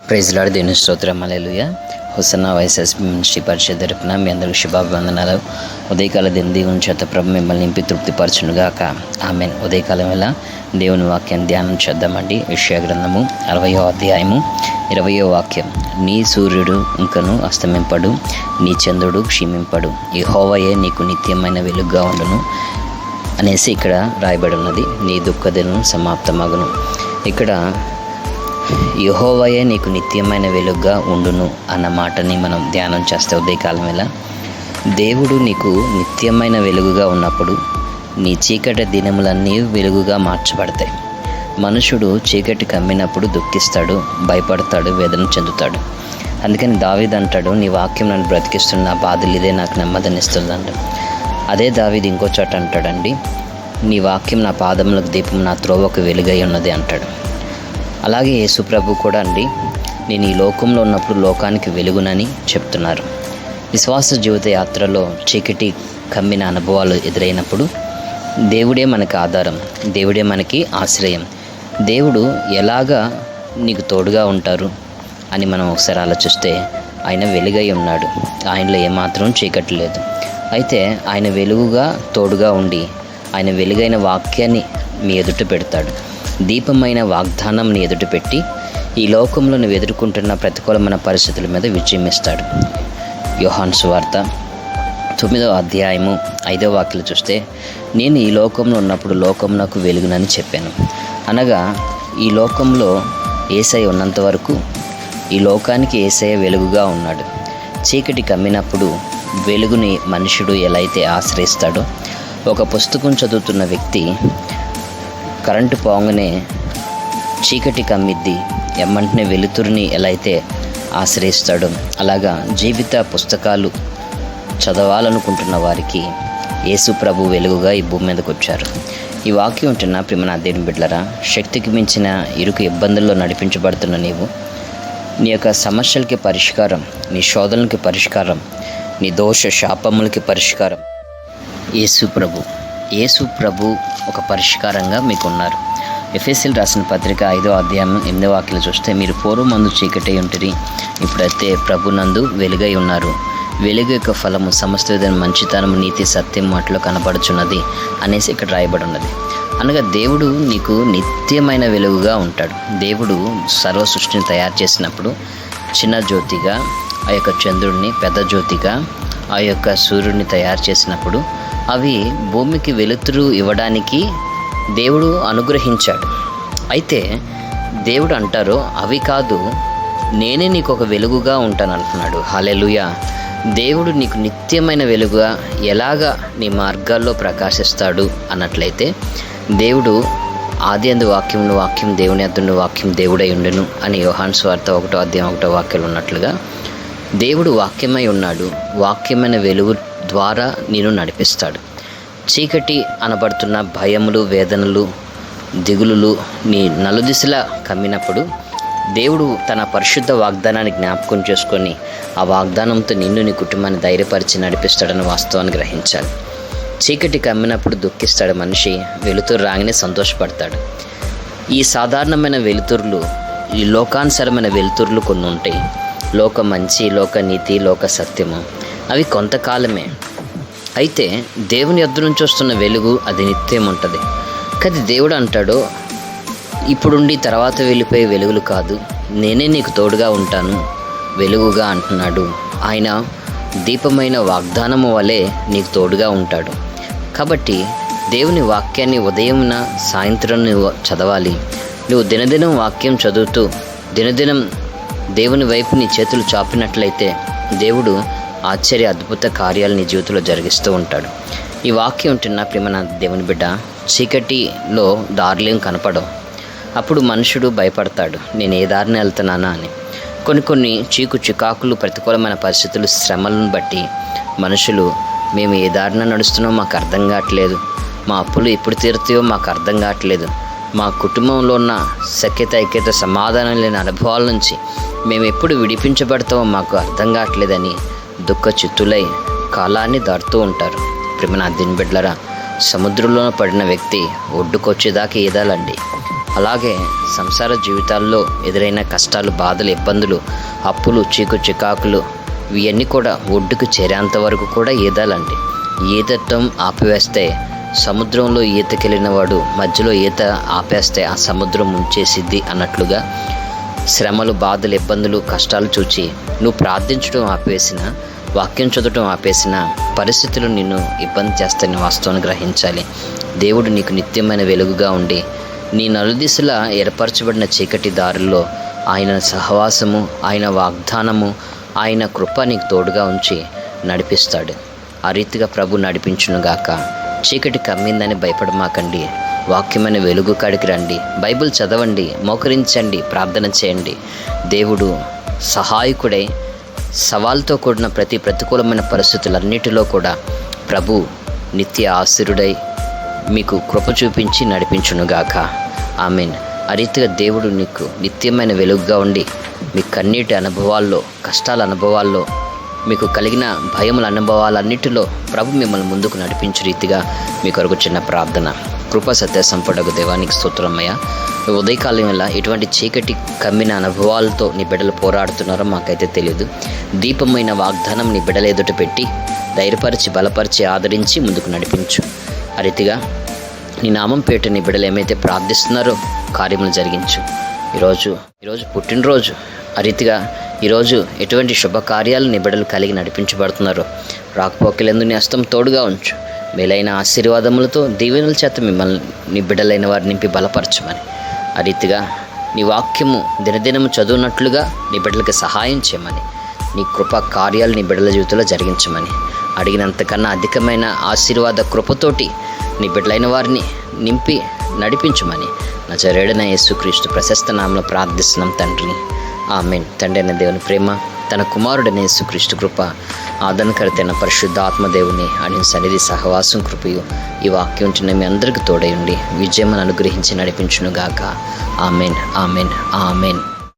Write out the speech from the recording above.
Praise lord, దేవుని స్తోత్రం, హల్లెలూయా. Hosanna YSS ministry పరిషత్ తరపున మీ అందరికీ శుభాభివందనాలు. ఉదయకాల దేవుని చేత ప్రభు మిమ్మల్ని నింపి తృప్తిపరచునుగాక. ఆమేన్. ఉదయకాలం వేళ దేవుని వాక్యాన్ని ధ్యానం చేద్దామండి. యెషయా గ్రంథము 60వ అధ్యాయము 20వ వాక్యం. నీ సూర్యుడు ఇంకను అస్తమింపడు, నీ చంద్రుడు క్షీమింపడు, యెహోవాయే నీకు నిత్యమైన వెలుగుగా ఉండును అనేసి ఇక్కడ రాయబడి ఉన్నది. నీ దుఃఖదినం సమాప్తమగును. ఇక్కడ యెహోవాయే నీకు నిత్యమైన వెలుగుగా ఉండును అన్న మాటని మనం ధ్యానం చేస్తే ఉదయకాలం వేళ దేవుడు నీకు నిత్యమైన వెలుగుగా ఉన్నప్పుడు నీ చీకటి దినములన్నీ వెలుగుగా మార్చబడతాయి. మనుషుడు చీకటి కమ్మినప్పుడు దుఃఖిస్తాడు, భయపడతాడు, వేదన చెందుతాడు. అందుకని దావీదు అంటాడు, నీ వాక్యం నన్ను బ్రతికిస్తున్న, నా బాధలు ఇదే నాకు నెమ్మదినిస్తుంది అంటాడు. అదే దావీదు ఇంకో చోట అంటాడండి, నీ వాక్యం నా పాదములకు దీపం, నా త్రోవకు వెలుగై ఉన్నది అంటాడు. అలాగే యేసు ప్రభు కూడా అండి, నేను ఈ లోకంలో ఉన్నప్పుడు లోకానికి వెలుగునని చెప్తున్నారు. విశ్వాస జీవిత యాత్రలో చీకటి కమ్మిన అనుభవాలు ఎదురైనప్పుడు దేవుడే మనకి ఆధారం, దేవుడే మనకి ఆశ్రయం. దేవుడు ఎలాగా నీకు తోడుగా ఉంటారు అని మనం ఒకసారి ఆలోచిస్తే, ఆయన వెలుగై ఉన్నాడు, ఆయనలో ఏమాత్రం చీకటి లేదు. అయితే ఆయన వెలుగుగా తోడుగా ఉండి ఆయన వెలుగైన వాక్యాన్ని మీ ఎదుట పెడతాడు. దీపమైన వాగ్దానంని ఎదుట పెట్టి ఈ లోకంలో నువ్వు ఎదుర్కొంటున్న ప్రతికూలమైన పరిస్థితుల మీద విజయమిస్తాడు. యోహాను సువార్త 9వ అధ్యాయము 5వ వాక్యం చూస్తే, నేను ఈ లోకంలో ఉన్నప్పుడు లోకం నాకు వెలుగునని చెప్పాను. అనగా ఈ లోకంలో యేసయ్య ఉన్నంత వరకు ఈ లోకానికి యేసయ్య వెలుగుగా ఉన్నాడు. చీకటి కమ్మినప్పుడు వెలుగుని మనుషుడు ఎలా అయితే ఆశ్రయిస్తాడో, ఒక పుస్తకం చదువుతున్న వ్యక్తి కరెంటు పోగానే చీకటి కమ్మిద్ది, ఎమ్మంటనే వెలుతురుని ఎలా అయితే ఆశ్రయిస్తాడో, అలాగా జీవిత పుస్తకాలు చదవాలనుకుంటున్న వారికి యేసు ప్రభు వెలుగుగా ఈ భూమి మీదకి వచ్చారు. ఈ వాక్యం ఉంటున్న ప్రియమైన దేవుని బిడ్డలారా, శక్తికి మించిన ఇరుకు ఇబ్బందుల్లో నడిపించబడుతున్న నీవు, నీ యొక్క సమస్యలకి పరిష్కారం, నీ శోధనలకి పరిష్కారం, నీ దోష శాపములకి పరిష్కారం యేసు ప్రభు ఒక పరిష్కారంగా మీకు ఉన్నారు. ఎఫెసీయులు రాసిన పత్రిక 5వ అధ్యాయం 8వ వాక్యం చూస్తే, మీరు పూర్వమందు చీకటి ఉంటిరి, ఇప్పుడైతే ప్రభునందు వెలుగై ఉన్నారు. వెలుగు యొక్క ఫలము సమస్త విధమైన మంచితనము, నీతి, సత్యం వాటిలో కనపడుచున్నది అనేసి ఇక్కడ రాయబడి ఉన్నది. అనగా దేవుడు నీకు నిత్యమైన వెలుగుగా ఉంటాడు. దేవుడు సర్వ సృష్టిని తయారు చేసినప్పుడు చిన్న జ్యోతిగా ఆ యొక్క చంద్రుడిని, పెద్ద జ్యోతిగా ఆ యొక్క సూర్యుడిని తయారు చేసినప్పుడు అవి భూమికి వెలుతురు ఇవ్వడానికి దేవుడు అనుగ్రహించాడు. అయితే దేవుడు అంటారు, అవి కాదు, నేనే నీకు ఒక వెలుగుగా ఉంటాను అంటున్నాడు. హల్లెలూయా. దేవుడు నీకు నిత్యమైన వెలుగుగా ఎలాగా నీ మార్గాల్లో ప్రకాశిస్తాడు అన్నట్లయితే, దేవుడు ఆది అందు వాక్యమును, వాక్యం దేవుని అద్దును, వాక్యం దేవుడై ఉండెను అని యోహాను సువార్త 1వ అధ్యాయం 1వ వాక్యం ఉన్నట్లుగా దేవుడు వాక్యమై ఉన్నాడు. వాక్యమైన వెలుగు ద్వారా నేను నడిపిస్తాడు. చీకటి అనబడుతున్న భయములు, వేదనలు, దిగులులు నీ నలుదిశలా కమ్మినప్పుడు దేవుడు తన పరిశుద్ధ వాగ్దానాన్ని జ్ఞాపకం చేసుకొని ఆ వాగ్దానంతో నిన్ను, నీ కుటుంబాన్ని ధైర్యపరిచి నడిపిస్తాడని వాస్తవాన్ని గ్రహించాలి. చీకటి కమ్మినప్పుడు దుఃఖిస్తాడు మనిషి, వెలుతురు రాగానే సంతోషపడతాడు. ఈ సాధారణమైన వెలుతురులు, ఈ లోకానుసరమైన వెలుతురులు కొన్ని ఉంటాయి. లోక మంచి, లోక నీతి, లోక సత్యము, అవి కొంతకాలమే. అయితే దేవుని యొద్ద నుంచి వస్తున్న వెలుగు అది నిత్యం ఉంటుంది. కానీ దేవుడు అంటాడు, ఇప్పుడుండి తర్వాత వెళ్ళిపోయే వెలుగులు కాదు, నేనే నీకు తోడుగా ఉంటాను వెలుగుగా అంటున్నాడు. ఆయన దీపమైన వాగ్దానము వలె నీకు తోడుగా ఉంటాడు. కాబట్టి దేవుని వాక్యాన్ని ఉదయంన, సాయంత్రం నువ్వు చదవాలి. నువ్వు దినదినం వాక్యం చదువుతూ దినదినం దేవుని వైపు నీ చేతులు చాపినట్లయితే దేవుడు ఆశ్చర్య అద్భుత కార్యాలు నీ జీవితంలో జరిగిస్తూ ఉంటాడు. ఈ వాక్యం ఉంటున్న ప్రియమైన దేవుని బిడ్డ, చీకటిలో దారులేం కనపడవు. అప్పుడు మనుషుడు భయపడతాడు, నేను ఏ దారిని వెళ్తున్నానా అని. కొన్ని చికాకులు, ప్రతికూలమైన పరిస్థితులు, శ్రమలను బట్టి మనుషులు, మేము ఏ దారిన నడుస్తున్నామో మాకు అర్థం కావట్లేదు, మా అప్పులు ఎప్పుడు తీరుతాయో మాకు అర్థం కావట్లేదు, మా కుటుంబంలో ఉన్న సఖ్యత, ఐక్యత, సమాధానం లేని అనుభవాల నుంచి మేము ఎప్పుడు విడిపించబడతామో మాకు అర్థం కావట్లేదని దుఃఖ చిత్తులై కాలాన్ని దాటుతూ ఉంటారు. ప్రియమైన దేవుని బిడ్డలారా, సముద్రంలో పడిన వ్యక్తి ఒడ్డుకొచ్చేదాకా ఈదాలండి. అలాగే సంసార జీవితాల్లో ఎదురైన కష్టాలు, బాధలు, ఇబ్బందులు, అప్పులు, చికాకులు ఇవన్నీ కూడా ఒడ్డుకు చేరేంత వరకు కూడా ఈదాలండి. ఈదటం ఆపివేస్తే సముద్రంలో ఈతకెళ్ళిన వాడు మధ్యలో ఈత ఆపేస్తే ఆ సముద్రం ముంచేసిద్ది అన్నట్లుగా శ్రమలు, బాధలు, ఇబ్బందులు, కష్టాలు చూచి నువ్వు ప్రార్థించడం ఆపేసిన, వాక్యం చదవటం ఆపేసిన పరిస్థితులు నిన్ను ఇబ్బంది చేస్తాయని వాస్తవాన్ని గ్రహించాలి. దేవుడు నీకు నిత్యమైన వెలుగుగా ఉండి నీ నలుదిశలా ఏర్పరచబడిన చీకటి దారుల్లో ఆయన సహవాసము, ఆయన వాగ్దానము, ఆయన కృప నీకు తోడుగా ఉంచి నడిపిస్తాడు. ఆ రీతిగా ప్రభు నడిపించునుగాక. చీకటి కమ్మిందని భయపడమాకండి. వాక్యమైన వెలుగు కాడికి రండి, బైబిల్ చదవండి, మోకరించండి, ప్రార్థన చేయండి. దేవుడు సహాయకుడై సవాల్తో కూడిన ప్రతి ప్రతికూలమైన పరిస్థితులన్నిటిలో కూడా ప్రభు నిత్య ఆశీర్వుడై మీకు కృప చూపించి నడిపించునుగాక. ఆమేన్. ఆ రీతిగా దేవుడు నీకు నిత్యమైన వెలుగుగా ఉండి మీ కన్నీటి అనుభవాల్లో, కష్టాల అనుభవాల్లో, మీకు కలిగిన భయముల అనుభవాలన్నిటిలో ప్రభు మిమ్మల్ని ముందుకు నడిపించే రీతిగా మీ కొరకు చిన్న ప్రార్థన. కృప సత్య సంపడకు దేవానికి స్తోత్రమయ్య. ఉదయకాలం వల్ల ఎటువంటి చీకటి కమ్మిన అనుభవాలతో నీ బిడ్డలు పోరాడుతున్నారో మాకైతే తెలియదు. దీపమైన వాగ్దానం నీ బిడ్డల ఎదుట పెట్టి ధైర్యపరిచి, బలపరిచి, ఆదరించి ముందుకు నడిపించు. ఆ రీతిగా నీ నామం పేట నీ బిడ్డలు ఏమైతే ప్రార్థిస్తున్నారో కార్యములు జరిగించు. ఈరోజు పుట్టినరోజు. ఆ రీతిగా ఈరోజు ఎటువంటి శుభకార్యాలు నీ బిడ్డలు కలిగి నడిపించబడుతున్నారో రాకపోకలందు నీ హస్తం తోడుగా ఉంచు. మేలైన ఆశీర్వాదములతో, దీవెనల చేత మిమ్మల్ని నీ బిడ్డలైన వారు నింపి బలపరచమని, ఆ రీతిగా నీ వాక్యము దినదినము చదువునట్లుగా నీ బిడ్డలకు సహాయం చేయమని, నీ కృపా కార్యాలు నీ బిడ్డల జీవితంలో జరిగించమని, అడిగినంతకన్నా అధికమైన ఆశీర్వాద కృపతోటి నీ బిడ్డలైన వారిని నింపి నడిపించమని నజరేయుడైన యేసుక్రీస్తు ప్రశస్త నామములో ప్రార్థిస్తున్నాం తండ్రి. ఆమేన్. తండ్రి అయిన దేవుని ప్రేమ, తన కుమారుడైన యేసుక్రీస్తు కృప, ఆదరణకర్తైన పరిశుద్ధాత్మ దేవుని ఆయన సన్నిధి సహవాసం కృపయు ఈ వాక్యం ఉంటున్న మీ అందరికీ తోడై ఉండి విజయం అనుగ్రహించి నడిపించునుగాక. ఆమేన్, ఆమేన్, ఆమేన్.